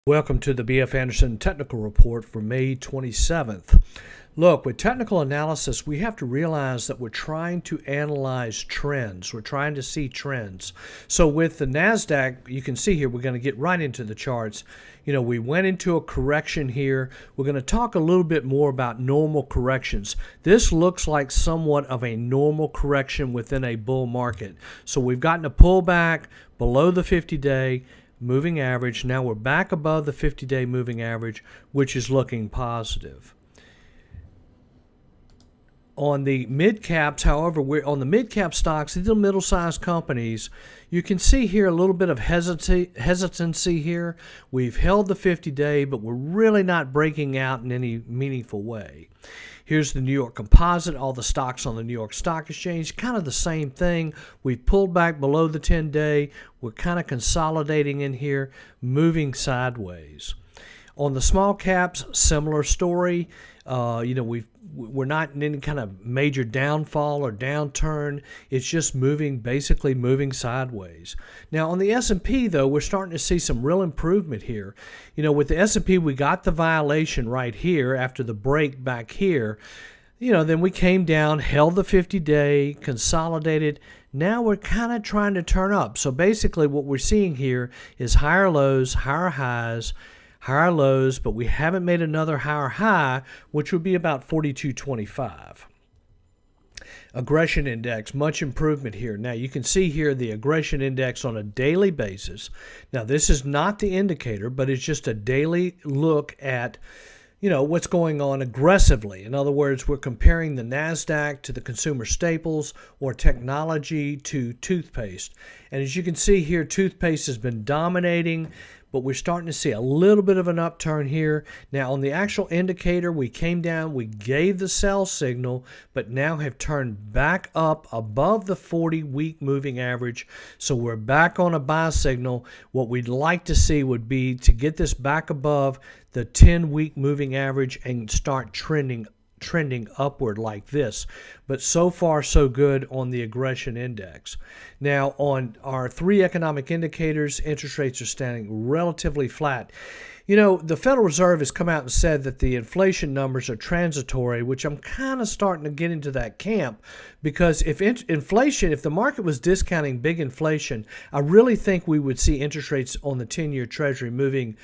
Welcome to the B.F. Anderson Technical Report for May 27th. Look, with technical analysis, we have to realize that we're trying to analyze trends. We're trying to see trends. So with the NASDAQ, you can see here, we're going to get right into the charts. We went into a correction here. We're going to talk a little bit more about normal corrections. This looks like somewhat of a normal correction within a bull market. So we've gotten a pullback below the 50-day moving average. Now we're back above the 50-day moving average, which is looking positive. On the mid caps, however, we're on the mid cap stocks, these are middle-sized companies. You can see here a little bit of hesitancy here. We've held the 50-day, but we're really not breaking out in any meaningful way. Here's the New York Composite, all the stocks on the New York Stock Exchange, kind of the same thing. We've pulled back below the 10-day. We're kind of consolidating in here, moving sideways. On the small caps, similar story. We're not in any kind of major downfall or downturn. It's just basically moving sideways. Now on the S&P though, we're starting to see some real improvement here. With the S&P, we got the violation right here after the break back here. Then we came down, held the 50-day, consolidated. Now we're kind of trying to turn up. So basically what we're seeing here is higher lows, higher highs, higher lows, but we haven't made another higher high, which would be about 42.25. Aggression index, much improvement here. Now you can see here the aggression index on a daily basis. Now this is not the indicator, but it's just a daily look at what's going on aggressively. In other words, we're comparing the NASDAQ to the consumer staples or technology to toothpaste. And as you can see here, toothpaste has been dominating, but we're starting to see a little bit of an upturn here. Now on the actual indicator, we came down, we gave the sell signal, but now have turned back up above the 40-week moving average. So we're back on a buy signal. What we'd like to see would be to get this back above the 10-week moving average and start trending upward like this. But so far so good on the aggression index. Now on our three economic indicators, interest rates are standing relatively flat. The Federal Reserve has come out and said that the inflation numbers are transitory, which I'm kind of starting to get into that camp, because if the market was discounting big inflation, I really think we would see interest rates on the 10-year Treasury moving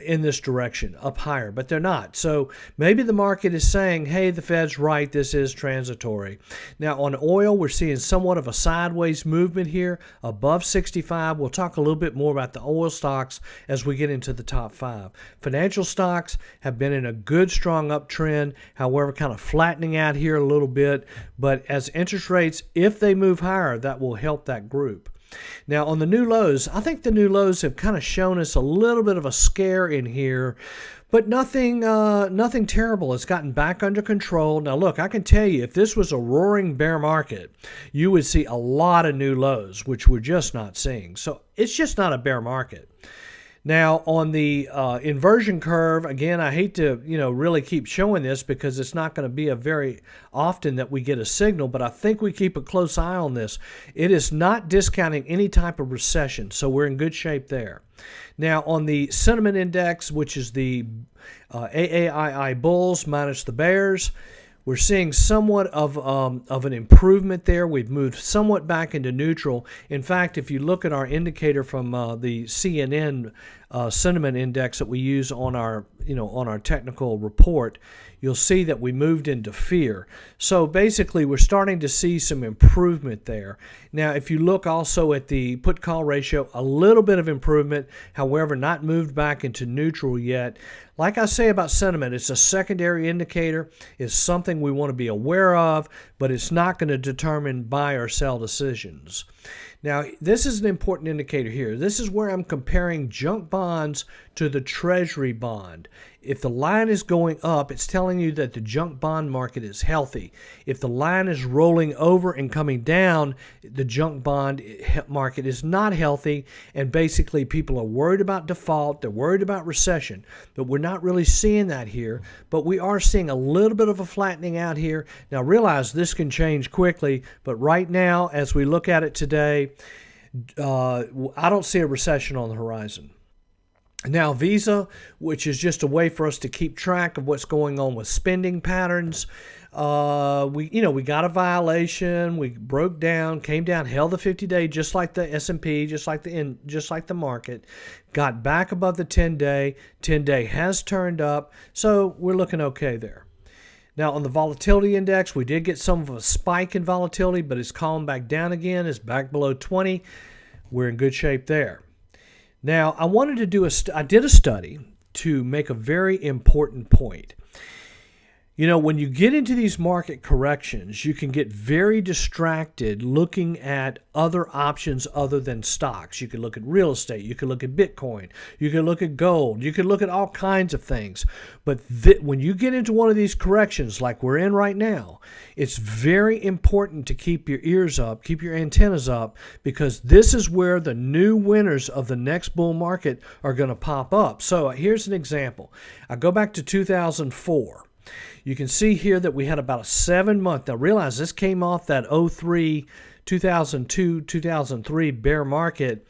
in this direction, up higher, but they're not. So maybe the market is saying, hey, the Fed's right, this is transitory. Now on oil, we're seeing somewhat of a sideways movement here, above 65. We'll talk a little bit more about the oil stocks as we get into the top 5. Financial stocks have been in a good, strong uptrend, however, kind of flattening out here a little bit. But as interest rates, if they move higher, that will help that group. Now on the new lows, I think the new lows have kind of shown us a little bit of a scare in here, but nothing terrible. It's gotten back under control. Now look, I can tell you, if this was a roaring bear market, you would see a lot of new lows, which we're just not seeing. So it's just not a bear market. Now on the inversion curve, again, I hate to really keep showing this because it's not going to be a very often that we get a signal, but I think we keep a close eye on this. It is not discounting any type of recession, so we're in good shape there. Now on the sentiment index, which is the AAII bulls minus the bears, we're seeing somewhat of an improvement there. We've moved somewhat back into neutral. In fact, if you look at our indicator from the CNN sentiment index that we use on our technical report, you'll see that we moved into fear. So basically, we're starting to see some improvement there. Now, if you look also at the put-call ratio, a little bit of improvement, however, not moved back into neutral yet. Like I say about sentiment, it's a secondary indicator. It's something we want to be aware of, but it's not going to determine buy or sell decisions. Now, this is an important indicator here. This is where I'm comparing junk bonds to the Treasury bond. If the line is going up, it's telling you that the junk bond market is healthy. If the line is rolling over and coming down, the junk bond market is not healthy, and basically people are worried about default, they're worried about recession, but we're not really seeing that here, but we are seeing a little bit of a flattening out here. Now realize this can change quickly, but right now, as we look at it today, I don't see a recession on the horizon. Now, Visa, which is just a way for us to keep track of what's going on with spending patterns. We got a violation. We broke down, came down, held the 50-day, just like the S&P, just like the market. Got back above the 10-day. 10-day has turned up, so we're looking okay there. Now, on the volatility index, we did get some of a spike in volatility, but it's calmed back down again. It's back below 20. We're in good shape there. Now, I did a study to make a very important point. When you get into these market corrections, you can get very distracted looking at other options other than stocks. You can look at real estate. You can look at Bitcoin. You can look at gold. You can look at all kinds of things. But when you get into one of these corrections like we're in right now, it's very important to keep your ears up, keep your antennas up, because this is where the new winners of the next bull market are going to pop up. So here's an example. I go back to 2004. You can see here that we had about a 7-month. Now realize this came off that 2002, 2003 bear market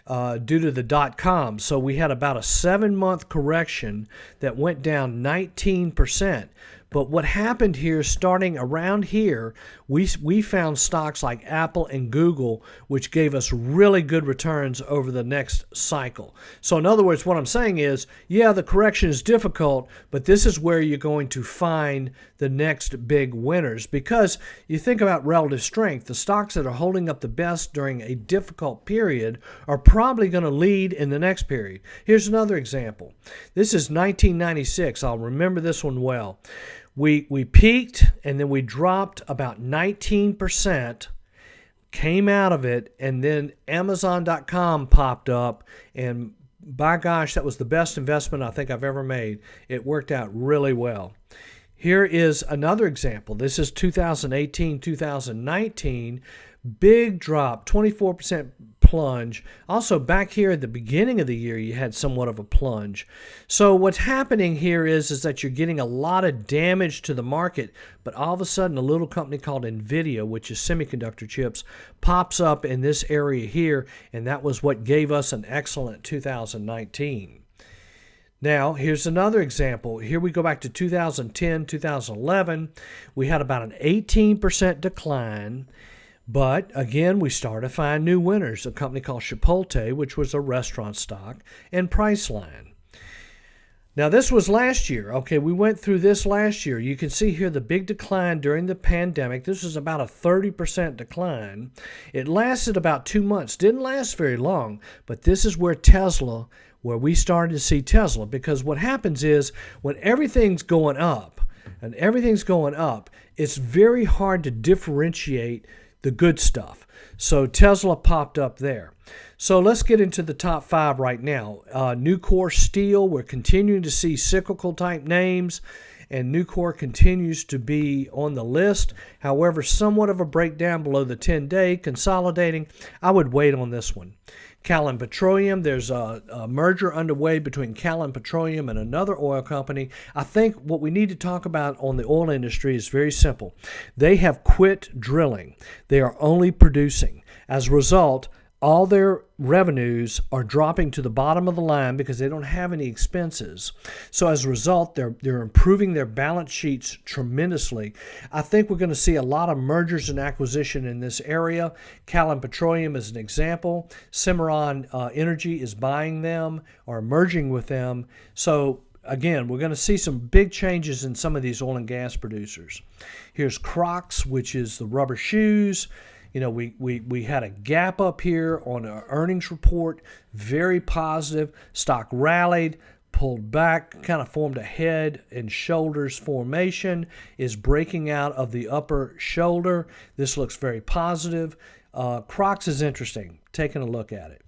due to the dot-com. So we had about a 7-month correction that went down 19%. But what happened here, starting around here, we found stocks like Apple and Google, which gave us really good returns over the next cycle. So in other words, what I'm saying is, yeah, the correction is difficult, but this is where you're going to find the next big winners. Because you think about relative strength, the stocks that are holding up the best during a difficult period are probably going to lead in the next period. Here's another example. This is 1996. I'll remember this one well. We peaked and then we dropped about 19%, came out of it, and then Amazon.com popped up, and by gosh, that was the best investment I think I've ever made. It worked out really well. Here is another example. This is 2018, 2019. Big drop, 24% plunge. Also, back here at the beginning of the year, you had somewhat of a plunge. So what's happening here is that you're getting a lot of damage to the market, but all of a sudden, a little company called NVIDIA, which is semiconductor chips, pops up in this area here, and that was what gave us an excellent 2019. Now, here's another example. Here we go back to 2010, 2011. We had about an 18% decline. But again, we started to find new winners, a company called Chipotle, which was a restaurant stock, and Priceline. Now, this was last year. Okay, we went through this last year. You can see here the big decline during the pandemic. This was about a 30% decline. It lasted about 2 months. Didn't last very long, but this is where we started to see Tesla, because what happens is when everything's going up, it's very hard to differentiate the good stuff. So Tesla popped up there. So let's get into the top 5 right now. Nucor Steel, we're continuing to see cyclical type names, and Nucor continues to be on the list. However, somewhat of a breakdown below the 10-day, consolidating. I would wait on this one. Callon Petroleum, there's a merger underway between Callon Petroleum and another oil company. I think what we need to talk about on the oil industry is very simple. They have quit drilling. They are only producing. As a result, all their revenues are dropping to the bottom of the line because they don't have any expenses. So as a result, they're improving their balance sheets tremendously. I think we're going to see a lot of mergers and acquisition in this area. Callon Petroleum is an example. Cimarron Energy is buying them or merging with them. So again, we're going to see some big changes in some of these oil and gas producers. Here's Crocs, which is the rubber shoes. We had a gap up here on our earnings report, very positive. Stock rallied, pulled back, kind of formed a head and shoulders formation, is breaking out of the upper shoulder. This looks very positive. Crocs is interesting, taking a look at it.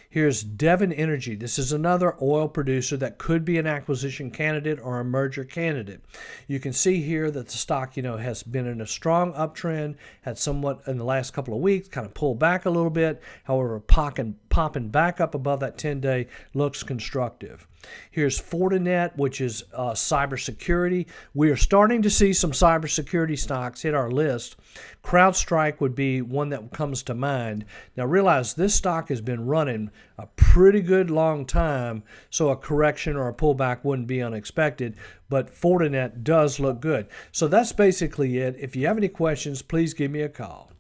Here's Devon Energy. This is another oil producer that could be an acquisition candidate or a merger candidate. You can see here that the stock, has been in a strong uptrend, had somewhat in the last couple of weeks, kind of pulled back a little bit. However, popping popping back up above that 10-day looks constructive. Here's Fortinet, which is cybersecurity. We are starting to see some cybersecurity stocks hit our list. CrowdStrike would be one that comes to mind. Now realize this stock has been running a pretty good long time, so a correction or a pullback wouldn't be unexpected, but Fortinet does look good. So that's basically it. If you have any questions, please give me a call.